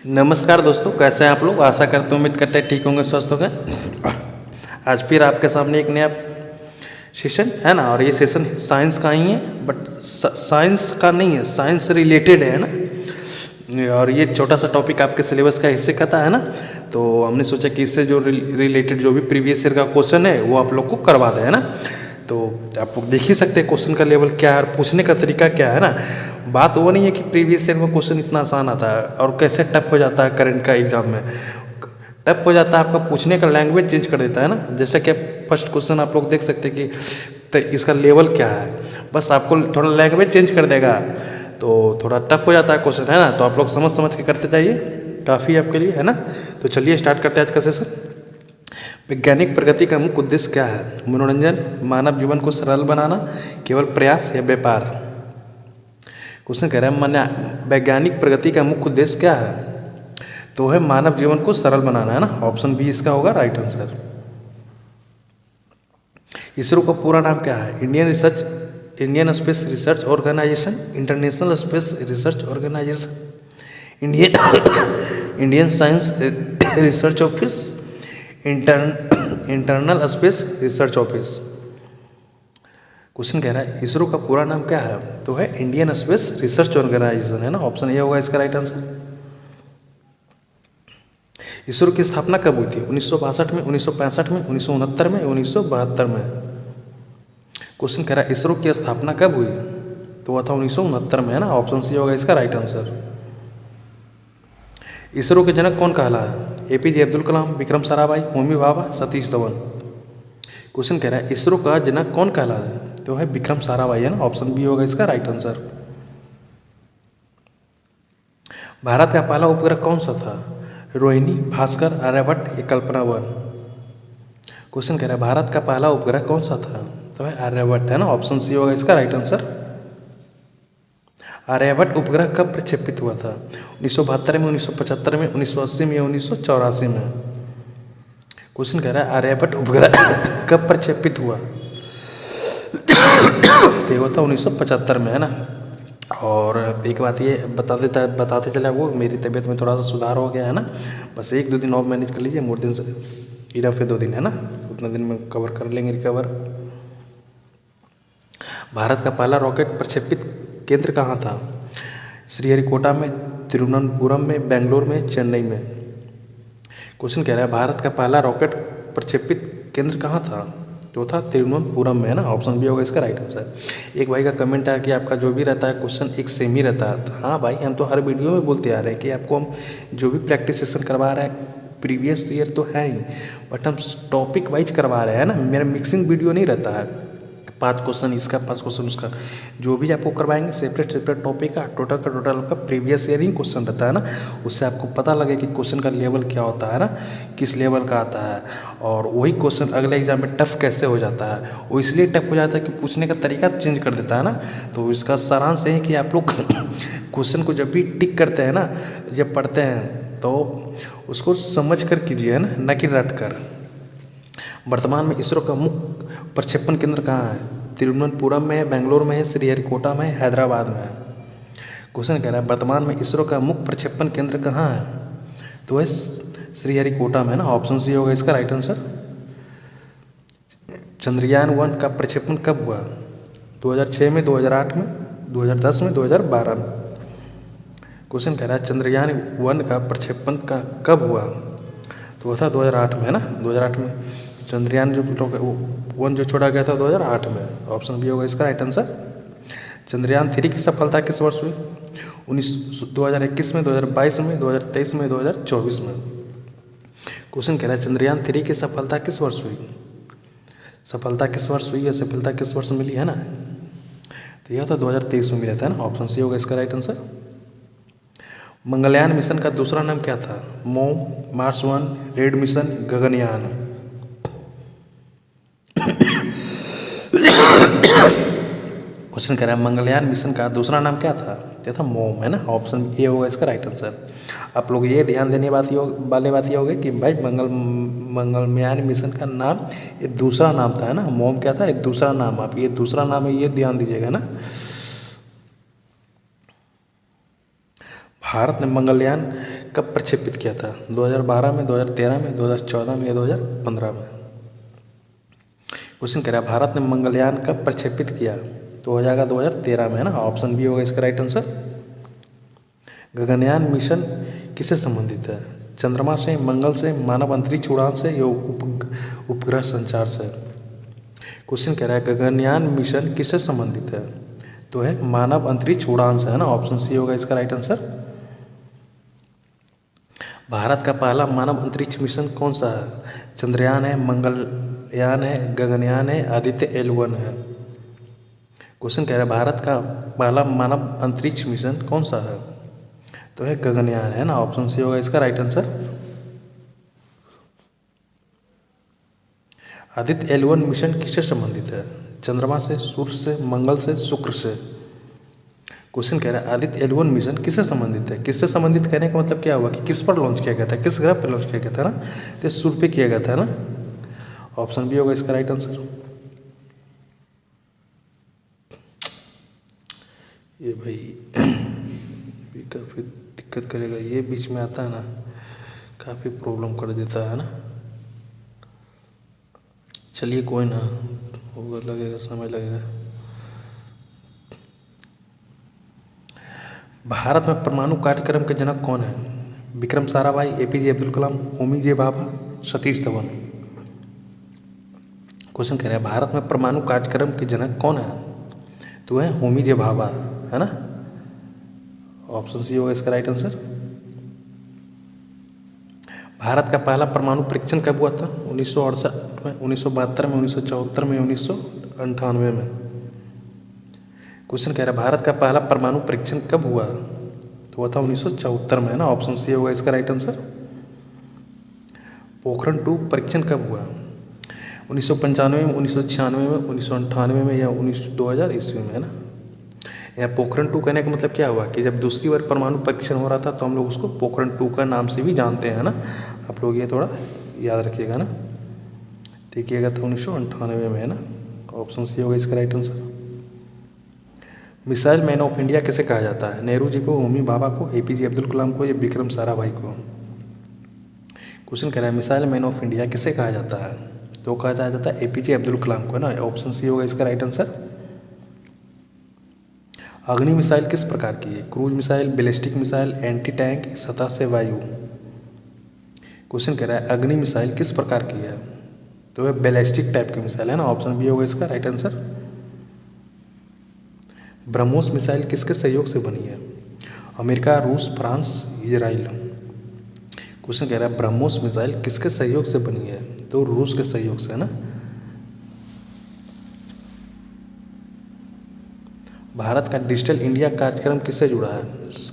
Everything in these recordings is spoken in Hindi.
नमस्कार दोस्तों, कैसे हैं आप लोग। आशा करते हैं, उम्मीद करते हैं ठीक होंगे, स्वस्थ होंगे। आज फिर आपके सामने एक नया सेशन है ना, और ये सेशन साइंस का ही है, बट साइंस का नहीं है, साइंस से रिलेटेड है ना। और ये छोटा सा टॉपिक आपके सिलेबस का हिस्से का था है ना, तो हमने सोचा कि इससे जो रिलेटेड जो भी प्रीवियस ईयर का क्वेश्चन है वो आप लोग को करवा दें है ना। तो आप लोग देख ही सकते हैं क्वेश्चन का लेवल क्या है और पूछने का तरीका क्या है ना। बात वो नहीं है कि प्रीवियस ईयर में क्वेश्चन इतना आसान आता है और कैसे टफ हो जाता है करंट का एग्जाम में। टफ हो जाता है, आपका पूछने का लैंग्वेज चेंज कर देता है ना। जैसा कि फर्स्ट क्वेश्चन आप लोग देख सकते हैं कि तो इसका लेवल क्या है, बस आपको थोड़ा लैंग्वेज चेंज कर देगा तो थोड़ा टफ हो जाता है क्वेश्चन है ना। तो आप लोग समझ समझ के करते जाइए, काफ़ी आपके लिए है ना। तो चलिए स्टार्ट करते हैं आज का सेशन। वैज्ञानिक प्रगति का मुख्य उद्देश्य क्या है? मनोरंजन, मानव जीवन को सरल बनाना, केवल प्रयास या व्यापार। क्वेश्चन कह रहा है मान्य वैज्ञानिक प्रगति का मुख्य उद्देश्य क्या है? तो है मानव जीवन को सरल बनाना है ना। ऑप्शन बी इसका होगा राइट आंसर। इसरो का पूरा नाम क्या है? Indian Space Research Organisation, International Space Research Organisation, Indian Science Research Office, Internal Space Research Office. Question कह रहा है इसरो का पूरा नाम क्या है? तो है इंडियन स्पेस रिसर्च ऑर्गेनाइजेशन है ना। ऑप्शन ए होगा इसका राइट आंसर। इसरो की स्थापना कब हुई थी? 1962 में, 1965 में, 1969 में, 1972 में। क्वेश्चन कह रहा है इसरो की स्थापना कब हुई? तो वह था 1969 में है ना। ऑप्शन सी होगा इसका राइट आंसर। इसरो के जनक कौन कहला है? एपीजे अब्दुल कलाम, विक्रम साराभाई, होमी भाभा, सतीश धवन। क्वेश्चन कह रहा है इसरो का जनक कौन कहला है? तो है विक्रम साराभाई है ना। ऑप्शन बी होगा इसका राइट आंसर। भारत का पहला उपग्रह कौन सा था? रोहिणी, भास्कर, आर्यभट्ट या कल्पना 1। क्वेश्चन कह रहा है भारत का पहला उपग्रह कौन सा था? तो है आर्यभट्ट है ना। ऑप्शन सी होगा इसका राइट आंसर। आर्यभट्ट उपग्रह कब प्रक्षेपित हुआ था? 1972 में, 1975 में, 1980 में या 1984 में। क्वेश्चन कह रहा है आर्यभट्ट उपग्रह कब प्रक्षेपित हुआ? तो वो था 1975 में है ना। और एक बात ये बताते चला, वो मेरी तबीयत में थोड़ा सा सुधार हो गया है ना। बस 1-2 दिन और मैनेज कर लीजिए, मोर दिन से इनफ है 2 दिन है ना, उतना दिन में कवर कर लेंगे रिकवर। भारत का पहला रॉकेट प्रक्षेपित केंद्र कहाँ था? श्रीहरिकोटा में, तिरुवनंतपुरम में, बेंगलोर में, चेन्नई में। क्वेश्चन कह रहा है भारत का पहला रॉकेट प्रक्षेपित केंद्र कहाँ था? तो था तिरुवनंतपुरम में है ना। ऑप्शन बी होगा इसका राइट आंसर। एक भाई का कमेंट है कि आपका जो भी रहता है क्वेश्चन एक सेम ही रहता है। हाँ भाई, हम तो हर वीडियो में बोलते आ रहे हैं कि आपको हम जो भी प्रैक्टिस सेशन करवा रहे हैं प्रीवियस ईयर तो है ही, बट हम टॉपिक वाइज करवा रहे हैं ना। मेरा मिक्सिंग वीडियो नहीं रहता है 5 क्वेश्चन इसका, 5 क्वेश्चन उसका। जो भी आपको करवाएंगे सेपरेट टॉपिक का टोटल आपका प्रीवियस ईयर ही क्वेश्चन रहता है ना। उससे आपको पता लगे कि क्वेश्चन का लेवल क्या होता है ना, किस लेवल का आता है, और वही क्वेश्चन अगले एग्जाम में टफ कैसे हो जाता है। वो इसलिए टफ हो जाता है कि पूछने का तरीका चेंज कर देता है ना। तो इसका सारांश है कि आप लोग क्वेश्चन को जब भी टिक करते हैं ना, जब पढ़ते हैं तो उसको समझ कर कीजिए है ना, न कि रट कर। वर्तमान में इसरो का मुख्य प्रक्षेपण केंद्र कहाँ है? तिरुवनंतपुरम में है, बेंगलोर में है, श्रीहरिकोटा में, हैदराबाद में है। क्वेश्चन कह रहा है वर्तमान में इसरो का मुख्य प्रक्षेपण केंद्र कहाँ है? तो है श्रीहरिकोटा में है ना। ऑप्शन सी होगा इसका राइट आंसर। चंद्रयान 1 का प्रक्षेपण कब हुआ? 2006 में, 2008 में, 2010 में, 2012 में। क्वेश्चन कह रहा है चंद्रयान 1 का प्रक्षेपण का कब हुआ? तो वो था 2008 में है ना। 2008 में चंद्रयान जो 1 जो छोड़ा गया था 2008 में। ऑप्शन बी होगा इसका राइट आंसर। चंद्रयान 3 की सफलता किस वर्ष हुई? 2021 में, 2022 में, 2023 में, 2024 में। क्वेश्चन कह रहा है चंद्रयान 3 की सफलता किस वर्ष हुई? सफलता किस वर्ष हुई या सफलता किस वर्ष मिली है ना। तो यह था 2023 में मिला था ना। ऑप्शन सी होगा इसका राइट आंसर। मंगलयान मिशन का दूसरा नाम क्या था? मोम, Mars 1, red mission, Gaganyaan. Question कह रहा है मंगलयान मिशन का दूसरा नाम क्या था? ये था मोम है ना। ऑप्शन ए होगा इसका राइट आंसर। आप लोग ये ध्यान देने वाले बात ये होगी कि भाई मंगलयान मिशन का नाम ये दूसरा नाम था है ना। मोम क्या था? एक दूसरा नाम। आप ये दूसरा नाम है ये ध्यान दीजिएगा ना। भारत ने मंगलयान कब प्रक्षेपित किया था? 2012 में, 2013 में, 2014 में या 2015 में? क्वेश्चन कह रहा है भारत ने मंगलयान कब प्रक्षेपित किया? तो हो जाएगा 2013 में, है ना। ऑप्शन बी होगा इसका राइट आंसर। गगनयान मिशन किससे संबंधित है? चंद्रमा से, मंगल से, मानव अंतरिक्ष उड़ान से या उपग्रह संचार से? क्वेश्चन कह रहा है गगनयान मिशन किससे संबंधित है? तो है मानव अंतरिक्ष उड़ान से, है ना। ऑप्शन सी होगा इसका राइट आंसर। भारत का पहला मानव अंतरिक्ष मिशन कौन सा है? चंद्रयान है, मंगलयान है, गगनयान है, आदित्य L1 है? क्वेश्चन कह रहा है भारत का पहला मानव अंतरिक्ष मिशन कौन सा है? तो है गगनयान, है ना। ऑप्शन सी होगा इसका right answer. Aditya L1 mission किससे संबंधित है? चंद्रमा से, सूर्य से, मंगल से, शुक्र से? क्वेश्चन कह रहा है आदित्य L1 मिशन किससे संबंधित है? किससे संबंधित कहने का मतलब क्या हुआ कि किस पर लॉन्च किया गया था, किस ग्रह पर लॉन्च किया गया था ना? तो सूर्य पे किया गया था ना। ऑप्शन बी होगा इसका राइट आंसर। ये भाई काफ़ी दिक्कत करेगा, ये बीच में आता है ना, काफ़ी प्रॉब्लम कर देता है ना। चलिए कोई ना, होगा, लगेगा, समय लगेगा। भारत में परमाणु कार्यक्रम के जनक कौन है? विक्रम साराभाई, APJ अब्दुल कलाम, होमी जे भाभा, सतीश धवन? क्वेश्चन कह रहा है भारत में परमाणु कार्यक्रम के जनक कौन है? तो है होमी जे भाभा, है ना। ऑप्शन सी होगा इसका राइट आंसर। भारत का पहला परमाणु परीक्षण कब हुआ था? 1968 में, 1972 में, 1974 में, 1998 में? क्वेश्चन कह रहा है भारत का पहला परमाणु परीक्षण कब हुआ? तो हुआ था 1974 में, है ना। ऑप्शन सी होगा इसका राइट आंसर। पोखरण 2 परीक्षण कब हुआ? 1995 में, 1996 में, 1998 में या 2000 ईस्वी में, है ना। यहाँ पोखरण 2 कहने का मतलब क्या हुआ कि जब दूसरी बार परमाणु परीक्षण हो रहा था तो हम लोग उसको पोखरण 2 का नाम से भी जानते हैं, ना। आप लोग ये थोड़ा याद रखिएगा ना। देखिएगा तो 1998 में, है ना। ऑप्शन सी होगा इसका right answer. Missile man of India किसे कहा जाता है? नेहरू जी को, होमी भाभा को, APJ अब्दुल कलाम को या विक्रम साराभाई को? क्वेश्चन कह रहा है मिसाइल मैन ऑफ इंडिया किसे कहा जाता है? तो कहा जाता है APJ अब्दुल कलाम को, है ना। ऑप्शन सी होगा इसका राइट आंसर। अग्नि मिसाइल किस प्रकार की है? Cruise missile, ballistic missile, anti tank, सतह से वायु? क्वेश्चन कह रहा है अग्नि मिसाइल किस प्रकार की है? तो है बैलिस्टिक टाइप की मिसाइल, है ना। ऑप्शन बी होगा इसका राइट आंसर। ब्रह्मोस मिसाइल किसके सहयोग से बनी है? अमेरिका, रूस, फ्रांस, इजराइल? क्वेश्चन कह रहा है ब्रह्मोस मिसाइल किसके सहयोग से बनी है? तो रूस के सहयोग से, है ना। भारत का डिजिटल इंडिया कार्यक्रम किससे जुड़ा है?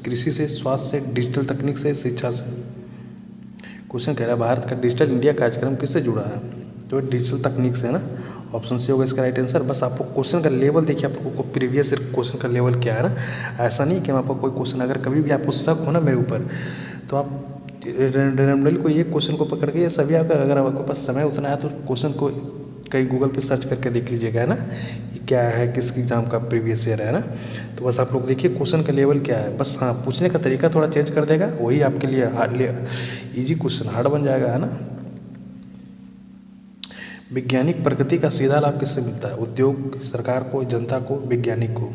कृषि से, स्वास्थ्य से, डिजिटल तकनीक से, शिक्षा से? क्वेश्चन कह रहा है भारत का डिजिटल इंडिया कार्यक्रम किससे जुड़ा है? तो डिजिटल तकनीक से, है ना। ऑप्शन सी होगा इसका राइट आंसर। बस आपको क्वेश्चन का लेवल देखिए, आपको प्रीवियस क्वेश्चन का लेवल क्या है ना। ऐसा नहीं कि हम आपको कोई क्वेश्चन, अगर कभी भी आपको शक हो ना मेरे ऊपर, तो आप रेंडमली कोई एक क्वेश्चन को पकड़ के, सभी आपका, अगर आपके पास समय उतना है तो क्वेश्चन को कहीं गूगल पे सर्च करके देख लीजिएगा, है ना, कि क्या है, किस एग्जाम का प्रीवियस ईयर है ना। तो बस आप लोग देखिए क्वेश्चन का लेवल क्या है, बस हाँ पूछने का तरीका थोड़ा चेंज कर देगा, वही आपके लिए ईजी क्वेश्चन हार्ड बन जाएगा, है ना। वैज्ञानिक प्रगति का सीधा लाभ किससे मिलता है? उद्योग, सरकार को, जनता को, वैज्ञानिक को?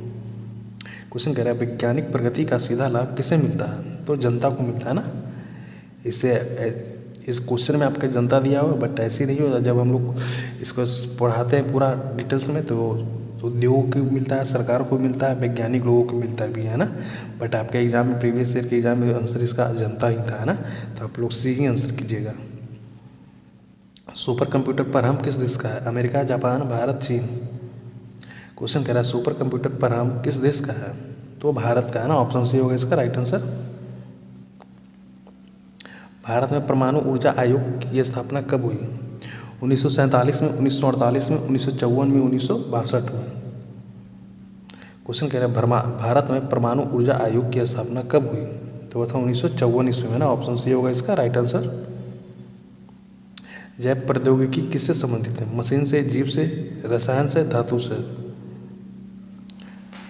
क्वेश्चन कह रहा है वैज्ञानिक प्रगति का सीधा लाभ किससे मिलता है? तो जनता को मिलता है ना। इससे इस क्वेश्चन में आपका जनता दिया हुआ, बट ऐसे नहीं होता। जब हम लोग इसको पढ़ाते हैं पूरा डिटेल्स में, तो उद्योगों को मिलता है, सरकार को मिलता है, वैज्ञानिक लोगों को मिलता भी है ना। बट आपके एग्जाम में, प्रीवियस ईयर के एग्जाम में आंसर इसका जनता ही था, है ना। तो आप लोग सी ही आंसर कीजिएगा। सुपर कंप्यूटर पर हम किस देश का है? अमेरिका, जापान, भारत, चीन? क्वेश्चन कह रहा है सुपर कंप्यूटर पर हम किस देश का है? तो भारत का, है ना। ऑप्शन सी होगा इसका राइट आंसर। भारत में परमाणु ऊर्जा आयोग की स्थापना कब हुई? 1947 में, 1948 में, 1954 में, 1962 में? क्वेश्चन कह रहा है भारत में परमाणु ऊर्जा आयोग की स्थापना कब हुई? तो वह था 1954 ईस्वी में ना। ऑप्शन सी होगा इसका राइट आंसर। जैव प्रौद्योगिकी किससे संबंधित है? मशीन से, जीव से, रसायन से, धातु से?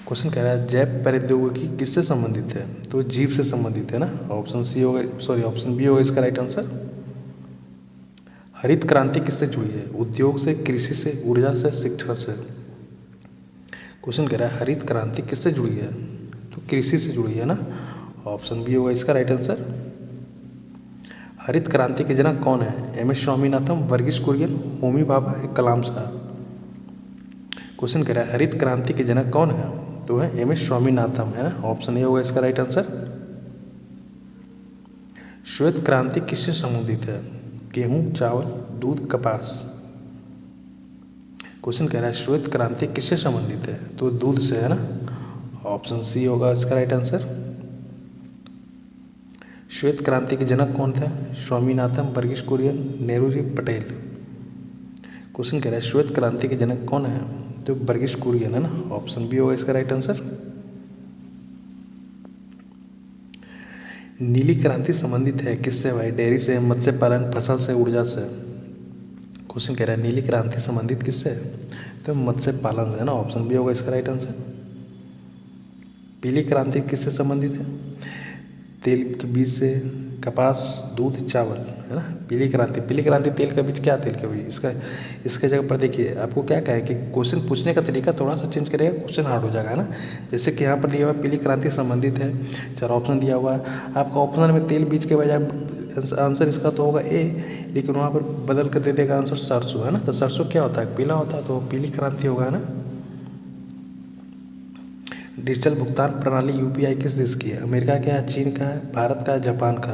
क्वेश्चन कह रहा है जैव प्रौद्योगिकी किससे संबंधित है? तो जीव से संबंधित है ना। ऑप्शन सी होगा, सॉरी ऑप्शन बी होगा इसका राइट आंसर। हरित क्रांति किससे जुड़ी है? उद्योग से, कृषि से, ऊर्जा से, शिक्षा से। क्वेश्चन कह रहा है हरित क्रांति किससे जुड़ी है? तो कृषि से जुड़ी है ना। ऑप्शन बी होगा इसका राइट आंसर। हरित क्रांति के जनक कौन है? एम एस स्वामीनाथन, वर्गीस कुरियन, होमी भाभा, कलाम साहब। क्वेश्चन कह रहा है हरित क्रांति के जनक कौन है? तो है एम एस स्वामीनाथन, है ना। ऑप्शन ए होगा इसका राइट आंसर। श्वेत क्रांति किससे संबंधित है? गेहूं, चावल, दूध, कपास। क्वेश्चन कह रहा है श्वेत क्रांति किससे संबंधित है? तो दूध से, है ना। ऑप्शन सी होगा इसका राइट आंसर। श्वेत क्रांति के जनक कौन थे? स्वामीनाथन, वर्गीस कुरियन, नेहरू जी, पटेल। क्वेश्चन कह रहा है श्वेत क्रांति के जनक कौन है? तो वर्गीस कुरियन, है ना। ऑप्शन बी होगा इसका राइट आंसर। नीली क्रांति संबंधित है किससे भाई? डेयरी से, मत्स्य पालन, फसल से, ऊर्जा से। क्वेश्चन कह रहा है नीली क्रांति संबंधित किससे? तो मत्स्य पालन से, है ना। ऑप्शन बी होगा इसका राइट आंसर। पीली क्रांति किससे संबंधित है? तेल के बीज से, कपास, दूध, चावल, है ना। पीली क्रांति तेल का बीज, क्या तेल का बीज? इसके जगह पर देखिए आपको क्या कहें कि क्वेश्चन पूछने का तरीका थोड़ा सा चेंज करेगा, क्वेश्चन हार्ड हो जाएगा, है ना। जैसे कि यहाँ पर दिया हुआ पीली क्रांति संबंधित है, 4 ऑप्शन दिया हुआ है आपका। ऑप्शन में तेल बीज के बजाय आंसर इसका तो होगा ए, लेकिन वहाँ पर बदल कर दे देगा आंसर सरसों, है ना। तो सरसों क्या होता है? पीला होता है, तो पीली क्रांति होगा, है ना। डिजिटल भुगतान प्रणाली यूपीआई किस देश की है? अमेरिका का है, चीन का है, भारत का है, जापान का।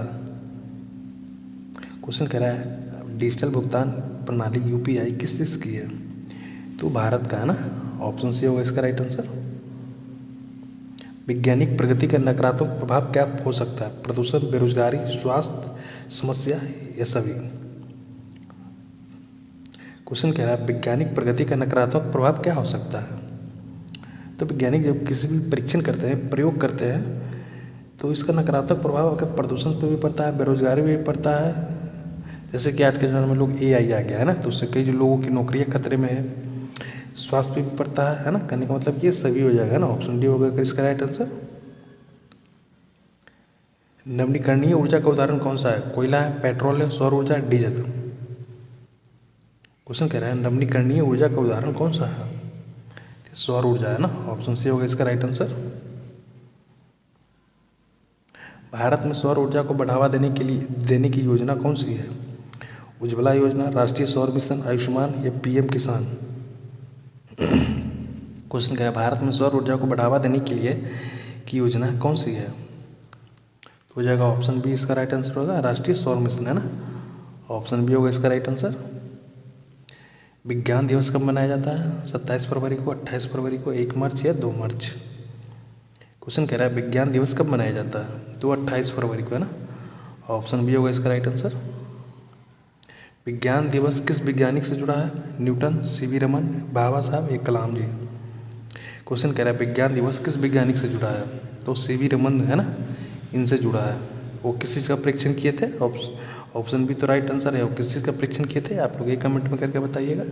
क्वेश्चन कह रहा है डिजिटल भुगतान प्रणाली यूपीआई किस देश की है? तो भारत का, है ना। ऑप्शन सी होगा इसका राइट आंसर। वैज्ञानिक प्रगति का नकारात्मक प्रभाव क्या हो सकता है? प्रदूषण, बेरोजगारी, स्वास्थ्य समस्या या सभी। क्वेश्चन कह रहा है वैज्ञानिक प्रगति का नकारात्मक प्रभाव क्या हो सकता है? तो वैज्ञानिक जब किसी भी परीक्षण करते हैं, प्रयोग करते हैं, तो इसका नकारात्मक प्रभाव अगर प्रदूषण पर भी पड़ता है, बेरोजगारी भी पड़ता है। जैसे कि आज के ज़माने में लोग एआई आ गया, है ना, तो उससे कई लोगों की नौकरियां खतरे में है। स्वास्थ्य पे भी पड़ता है ना। कहने का मतलब ये सभी हो जाएगा ना। ऑप्शन डी होगा इसका राइट आंसर। नवीकरणीय ऊर्जा का उदाहरण कौन सा है? कोयला है, पेट्रोल है, सौर ऊर्जा, डीजल। क्वेश्चन कह रहा है नवीकरणीय ऊर्जा का उदाहरण कौन सा है? सौर ऊर्जा, है ना। ऑप्शन सी होगा इसका राइट आंसर। भारत में सौर ऊर्जा को बढ़ावा देने की योजना कौन सी है? उज्ज्वला योजना, राष्ट्रीय सौर मिशन, आयुष्मान या पीएम किसान। क्वेश्चन कह रहा है भारत में सौर ऊर्जा को बढ़ावा देने के लिए की योजना कौन सी है? तो हो जाएगा ऑप्शन बी इसका राइट आंसर होगा, राष्ट्रीय सौर मिशन, है ना। ऑप्शन बी होगा इसका राइट आंसर। विज्ञान दिवस कब मनाया जाता है? 27 फरवरी को, 28 फरवरी को, 1 मार्च या 2 मार्च। क्वेश्चन कह रहा है विज्ञान दिवस कब मनाया जाता है? तो 28 फरवरी को, है ना। ऑप्शन बी होगा इसका राइट आंसर। विज्ञान दिवस किस वैज्ञानिक से जुड़ा है? न्यूटन, सीवी रमन, भाभा साहब या कलाम जी। क्वेश्चन कह रहा है विज्ञान दिवस किस वैज्ञानिक से जुड़ा है? तो सीवी रमन, है ना, इनसे जुड़ा है। वो किस चीज़ का परीक्षण किए थे? ऑप्शन बी तो राइट आंसर है। वो किस चीज़ का परीक्षण किए थे? आप लोग ये कमेंट में करके बताइएगा।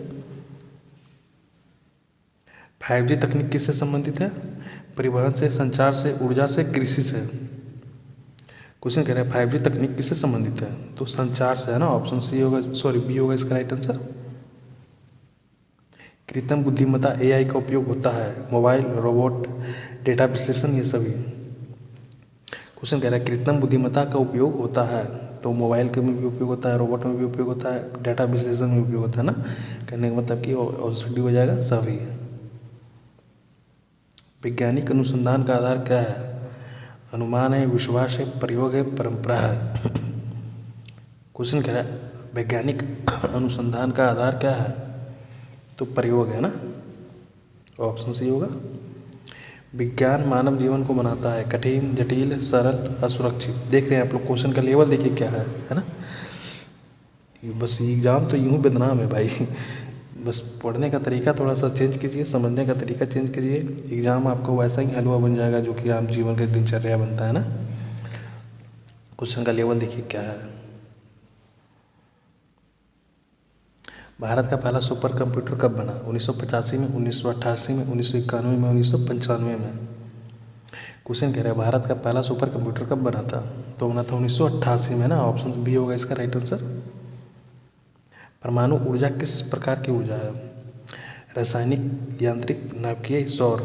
5G तकनीक किससे संबंधित है? परिवहन से, संचार से, ऊर्जा से, कृषि से। क्वेश्चन कह रहा है 5G तकनीक किससे संबंधित है? तो संचार से, है ना। ऑप्शन सी होगा, सॉरी बी होगा इसका राइट आंसर। कृत्रिम बुद्धिमत्ता एआई का उपयोग होता है मोबाइल, रोबोट, डेटा विश्लेषण, ये सभी। क्वेश्चन कह रहा है कृत्रिम बुद्धिमत्ता का उपयोग होता है, तो मोबाइल के में भी उपयोग होता है, रोबोट में भी उपयोग होता है, डेटा विश्लेषण में उपयोग होता है ना। कहने का मतलब कि ऑप्शन डी हो जाएगा सभी। वैज्ञानिक अनुसंधान का आधार क्या है? अनुमान है, विश्वास है, प्रयोग है, परंपरा है। क्वेश्चन कह रहा है वैज्ञानिक अनुसंधान का आधार क्या है? तो प्रयोग है ना। ऑप्शन सी होगा। विज्ञान मानव जीवन को बनाता है कठिन, जटिल, सरल, असुरक्षित। देख रहे हैं आप लोग क्वेश्चन का लेवल देखिए क्या है ना। बस एग्जाम तो यूं ही बदनाम है भाई। बस पढ़ने का तरीका थोड़ा सा चेंज कीजिए, समझने का तरीका चेंज कीजिए, एग्जाम आपको वैसा ही हलवा बन जाएगा जो कि आम जीवन का दिनचर्या बनता है ना। क्वेश्चन का लेवल देखिए क्या है। भारत का पहला सुपर कंप्यूटर कब बना? 1985 में, 1988 में, 1991 में, 1995 में। क्वेश्चन कह रहा है भारत का पहला सुपर कंप्यूटर कब बना था? तो बना था 1988 में ना, ऑप्शन बी होगा इसका राइट आंसर। परमाणु ऊर्जा किस प्रकार की ऊर्जा है? रासायनिक, यांत्रिक, नाभिकीय, सौर।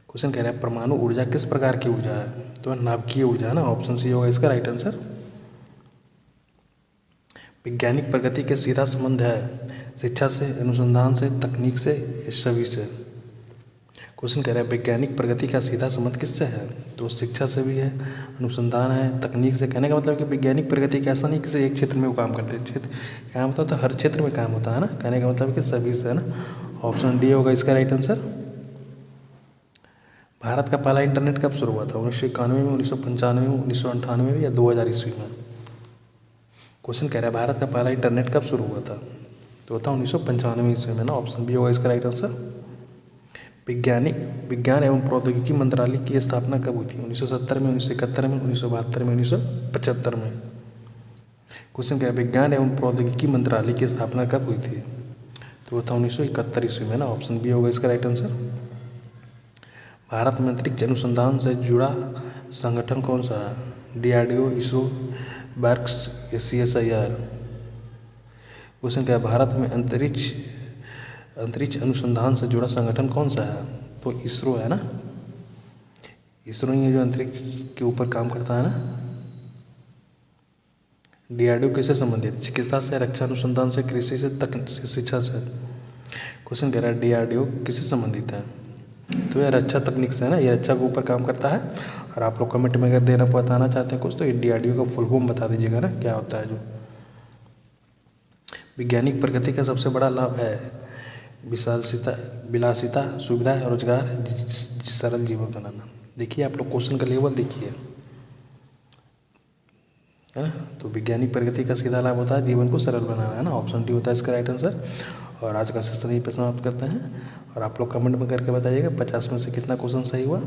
क्वेश्चन कह रहा है परमाणु ऊर्जा किस प्रकार की ऊर्जा है? तो नाभिकीय ऊर्जा है ना, ऑप्शन सी होगा इसका राइट आंसर। वैज्ञानिक प्रगति के सीधा संबंध है शिक्षा से, अनुसंधान से, तकनीक से, इस सभी से। क्वेश्चन कह रहा है वैज्ञानिक प्रगति का सीधा संबंध किससे है? तो शिक्षा से भी है, अनुसंधान है, तकनीक से। कहने का मतलब कि वैज्ञानिक प्रगति का ऐसा नहीं किसी एक क्षेत्र में वो काम करते, क्षेत्र काम होता है तो हर क्षेत्र में काम होता है ना। कहने का मतलब कि सभी से है ना, ऑप्शन डी होगा इसका राइट आंसर। भारत का पहला इंटरनेट कब शुरू हुआ था? 1991 में, 1995 में, 1998 में या 2000 ईस्वी में? क्वेश्चन कह रहा है भारत का पहला इंटरनेट कब शुरू हुआ था? तो था 1995 ईस्वी में ना, ऑप्शन बी होगा इसका राइट आंसर। विज्ञान एवं प्रौद्योगिकी मंत्रालय की स्थापना कब हुई थी? 1970 में, 1971 में, 1972 में, 1975 में? क्वेश्चन क्या है विज्ञान एवं प्रौद्योगिकी मंत्रालय की स्थापना कब हुई थी? तो वो था 1971 ईस्वी में ना, ऑप्शन बी होगा इसका राइट आंसर। भारत में अंतरिक्ष अनुसंधान से जुड़ा संगठन कौन सा है? DRDO, इसरो, बर्क्स या CSIR? क्वेश्चन क्या है भारत में अंतरिक्ष अनुसंधान से जुड़ा संगठन कौन सा है? तो इसरो है ना, इसरो ही है जो अंतरिक्ष के ऊपर काम करता है ना। DRDO किससे संबंधित? चिकित्सा से, रक्षा अनुसंधान से, कृषि से, शिक्षा से? क्वेश्चन कह रहा है DRDO किससे संबंधित है? तो ये रक्षा तकनीक से है ना, ये रक्षा के ऊपर काम करता है। और आप लोग कमेंट में अगर देना बताना चाहते हैं कुछ तो ये DRDO का फुल फॉर्म बता दीजिएगा ना, क्या होता है जो। वैज्ञानिक प्रगति का सबसे बड़ा लाभ है विलासिता, सुविधा, रोजगार, सरल जीवन बनाना। देखिए आप लोग क्वेश्चन का लेवल देखिए, है ना। तो वैज्ञानिक प्रगति का सीधा लाभ होता है जीवन को सरल बनाना, है ना, ऑप्शन डी होता है इसका राइट आंसर। और आज का सेशन यहीं पर समाप्त करते हैं। और आप लोग कमेंट में करके बताइएगा 50 में से कितना क्वेश्चन सही हुआ।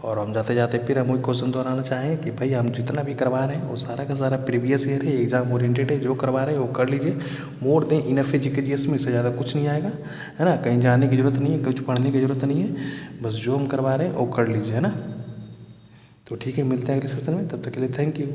और हम जाते जाते फिर हम वही क्वेश्चन दोहराना चाहेंगे कि भाई हम जितना भी करवा रहे हैं वो सारा का सारा प्रीवियस ईयर है, एग्जाम ओरिएंटेड है। जो करवा रहे हैं वो कर लीजिए, मोर देन इनफ है जीके जीएस में, इससे ज़्यादा कुछ नहीं आएगा, है ना। कहीं जाने की ज़रूरत नहीं है, कुछ पढ़ने की ज़रूरत नहीं है, बस जो हम करवा रहे हैं वो कर लीजिए, है ना। तो ठीक है, मिलते हैं अगले सेशन में, तब तक के लिए थैंक यू।